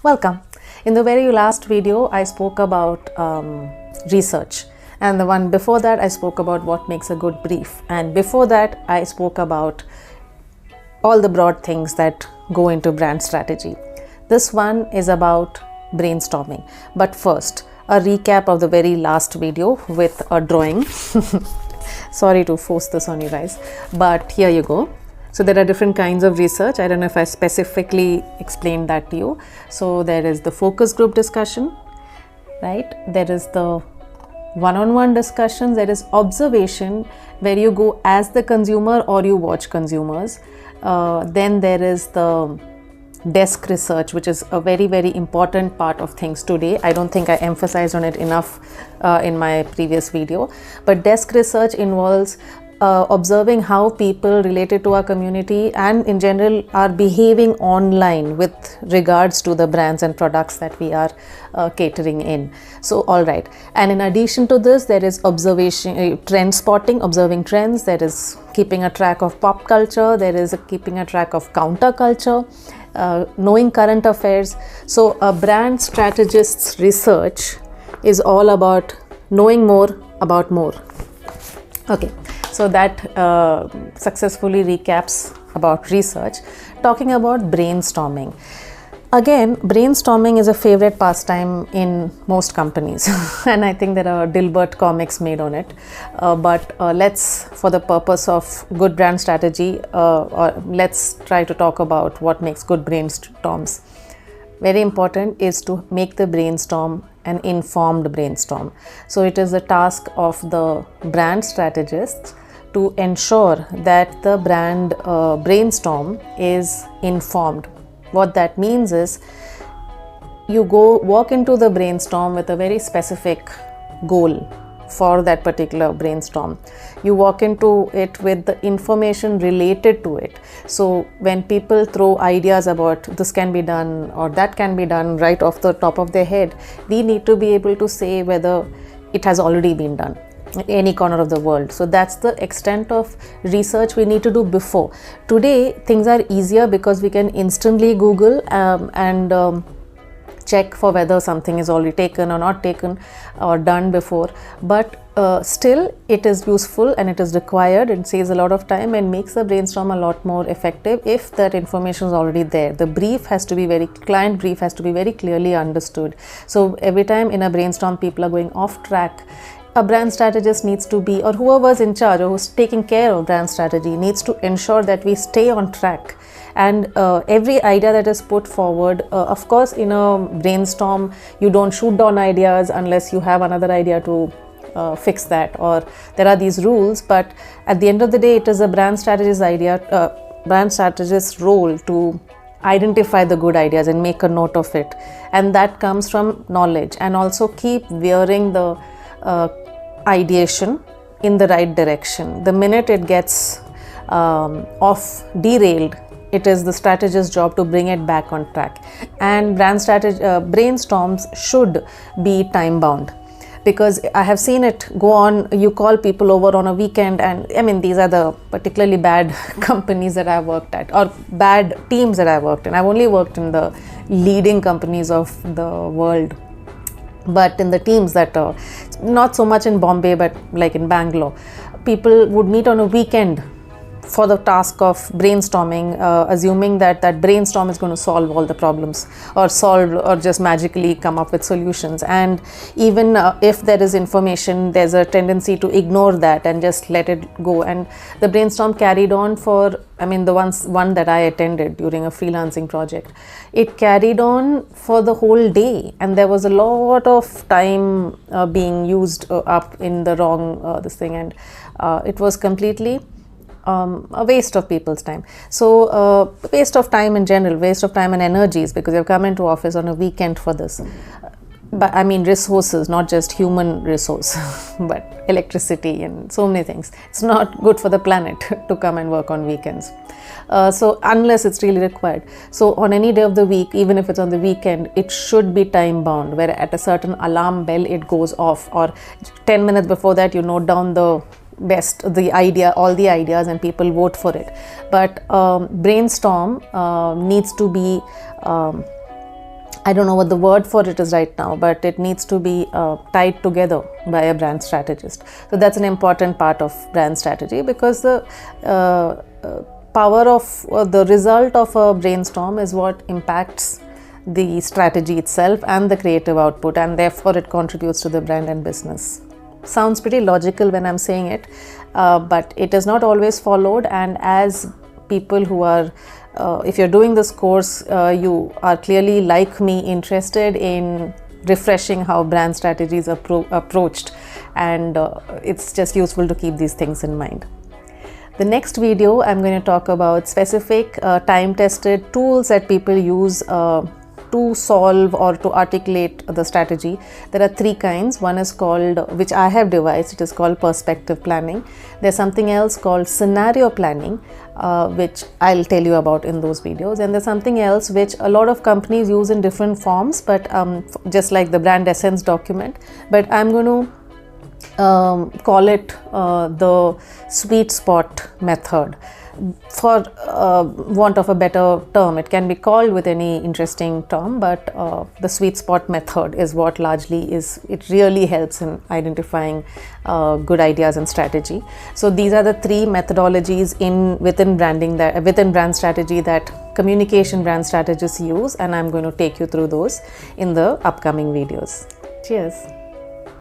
Welcome. In the very last video, I spoke about research, and the one before that, I spoke about what makes a good brief, and before that, I spoke about all the broad things that go into brand strategy. This one is about brainstorming. But first, a recap of the very last video with a drawing. Sorry to force this on you guys, but here you go. So there are different kinds of research. I don't know if I specifically explained that to you. So there is the focus group discussion, right? There is the one-on-one discussions. There is observation, where you go as the consumer or you watch consumers. Then there is the desk research, which is a very, very important part of things today. I don't think I emphasized on it enough in my previous video. But desk research involves observing how people related to our community and in general are behaving online with regards to the brands and products that we are catering in. So all right, and in addition to this, there is observation, trend spotting, observing trends. There is keeping a track of pop culture. There is keeping a track of counter culture, knowing current affairs. So a brand strategist's research is all about knowing more about more. Okay, so that successfully recaps about research. Talking about brainstorming. Again, brainstorming is a favorite pastime in most companies and I think there are Dilbert comics made on it. But let's, for the purpose of good brand strategy, let's try to talk about what makes good brainstorms. Very important is to make the brainstorm an informed brainstorm. So it is the task of the brand strategists to ensure that the brand brainstorm is informed. What that means is you walk into the brainstorm with a very specific goal for that particular brainstorm. You walk into it with the information related to it. So when people throw ideas about this can be done or that can be done right off the top of their head, we need to be able to say whether it has already been done in any corner of the world. So that's the extent of research we need to do before. Today things are easier because we can instantly Google and check for whether something is already taken or not taken or done before, but still it is useful and it is required. It saves a lot of time and makes the brainstorm a lot more effective if that information is already there. The brief has to be client brief has to be very clearly understood. So every time in a brainstorm people are going off track, a brand strategist needs to be, or whoever's in charge or who's taking care of brand strategy needs to ensure that we stay on track. And every idea that is put forward, of course in a brainstorm you don't shoot down ideas unless you have another idea to fix that, or there are these rules, but at the end of the day it is a brand strategist's role to identify the good ideas and make a note of it, and that comes from knowledge, and also keep veering the ideation in the right direction. The minute it gets derailed, it is the strategist's job to bring it back on track. And brainstorms should be time bound, because I have seen it go on. You call people over on a weekend, and I mean these are the particularly bad companies that I've worked at, or bad teams that I've worked in. I've only worked in the leading companies of the world, but in the teams that not so much in Bombay, but like in Bangalore, people would meet on a weekend for the task of brainstorming, assuming that brainstorm is going to solve all the problems or just magically come up with solutions. And even if there is information, there's a tendency to ignore that and just let it go. And the brainstorm carried on for, I mean the one that I attended during a freelancing project, it carried on for the whole day, and there was a lot of time being used up in the wrong this thing, and it was completely a waste of people's time. So waste of time in general, waste of time and energies, because you've come into office on a weekend for this. But I mean resources, not just human resource, but electricity and so many things. It's not good for the planet to come and work on weekends. So unless it's really required. So on any day of the week, even if it's on the weekend, it should be time bound, where at a certain alarm bell it goes off, or 10 minutes before that you note down all the ideas, and people vote for it. But brainstorm needs to be I don't know what the word for it is right now, but it needs to be tied together by a brand strategist. So that's an important part of brand strategy, because the power of the result of a brainstorm is what impacts the strategy itself and the creative output, and therefore it contributes to the brand and business. Sounds pretty logical when I'm saying it, but it is not always followed. And as people who are if you're doing this course, you are clearly, like me, interested in refreshing how brand strategies are approached, and it's just useful to keep these things in mind. The next video, I'm going to talk about specific time-tested tools that people use to solve or to articulate the strategy. There are 3 kinds. One is called, which I have devised, it is called perspective planning. There's something else called scenario planning, which I'll tell you about in those videos. And there's something else which a lot of companies use in different forms, but just like the brand essence document, but I'm going to call it the sweet spot method, for want of a better term. It can be called with any interesting term, but the sweet spot method is what largely is, it really helps in identifying good ideas and strategy. So these are the 3 methodologies within brand strategy that communication brand strategists use, and I'm going to take you through those in the upcoming videos. Cheers.